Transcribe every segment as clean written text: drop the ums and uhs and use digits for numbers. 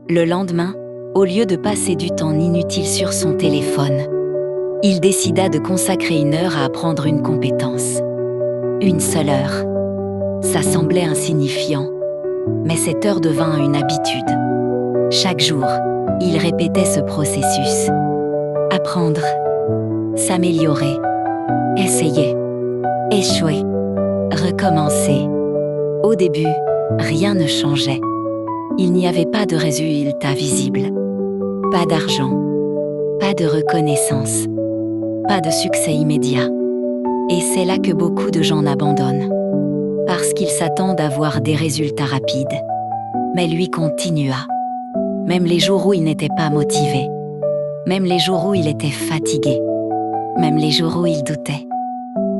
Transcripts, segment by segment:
Le lendemain, au lieu de passer du temps inutile sur son téléphone, il décida de consacrer 1 heure à apprendre une compétence. 1 seule heure. Ça semblait insignifiant, mais cette heure devint une habitude. Chaque jour, il répétait ce processus. Apprendre, s'améliorer, essayer, échouer, recommencer. Au début, rien ne changeait. Il n'y avait pas de résultat visible, pas d'argent, pas de reconnaissance, pas de succès immédiat. Et c'est là que beaucoup de gens abandonnent, parce qu'ils s'attendent à voir des résultats rapides. Mais lui continua, même les jours où il n'était pas motivé, même les jours où il était fatigué, même les jours où il doutait.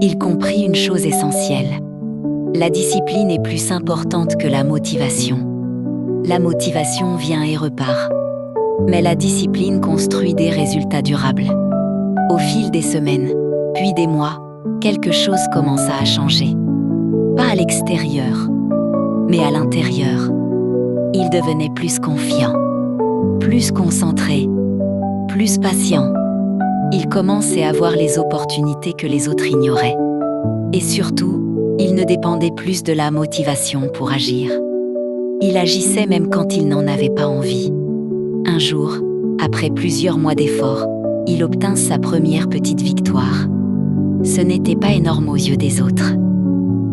Il comprit une chose essentielle. La discipline est plus importante que la motivation. La motivation vient et repart. Mais la discipline construit des résultats durables. Au fil des semaines, puis des mois, quelque chose commença à changer. Pas à l'extérieur, mais à l'intérieur. Il devenait plus confiant, plus concentré, plus patient. Il commençait à voir les opportunités que les autres ignoraient. Et surtout, il ne dépendait plus de la motivation pour agir. Il agissait même quand il n'en avait pas envie. Un jour, après plusieurs mois d'efforts, il obtint sa première petite victoire. Ce n'était pas énorme aux yeux des autres.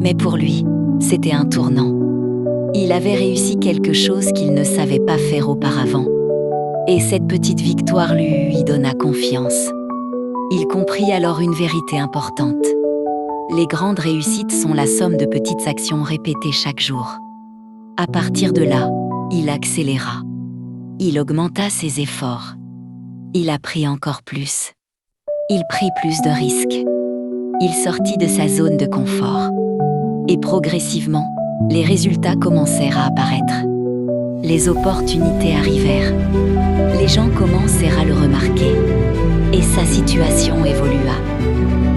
Mais pour lui, c'était un tournant. Il avait réussi quelque chose qu'il ne savait pas faire auparavant. Et cette petite victoire lui donna confiance. Il comprit alors une vérité importante. Les grandes réussites sont la somme de petites actions répétées chaque jour. À partir de là, il accéléra. Il augmenta ses efforts. Il apprit encore plus. Il prit plus de risques. Il sortit de sa zone de confort. Et progressivement, les résultats commencèrent à apparaître. Les opportunités arrivèrent. Les gens commencèrent à le remarquer. Et sa situation évolua.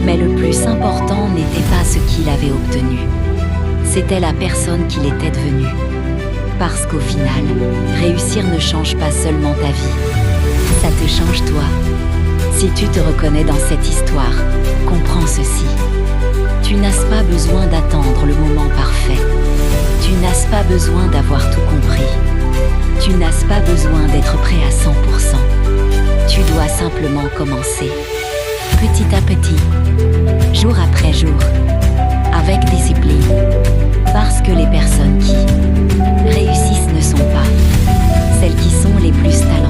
Mais le plus important n'était pas ce qu'il avait obtenu. C'était la personne qu'il était devenu. Parce qu'au final, réussir ne change pas seulement ta vie. Ça te change toi. Si tu te reconnais dans cette histoire, comprends ceci. Tu n'as pas besoin d'attendre le moment parfait. Tu n'as pas besoin d'avoir tout compris. Tu n'as pas besoin d'être prêt à 100%. Tu dois simplement commencer. Petit à petit, jour après jour, avec discipline. Parce que les personnes qui réussissent ne sont pas celles qui sont les plus talentueuses.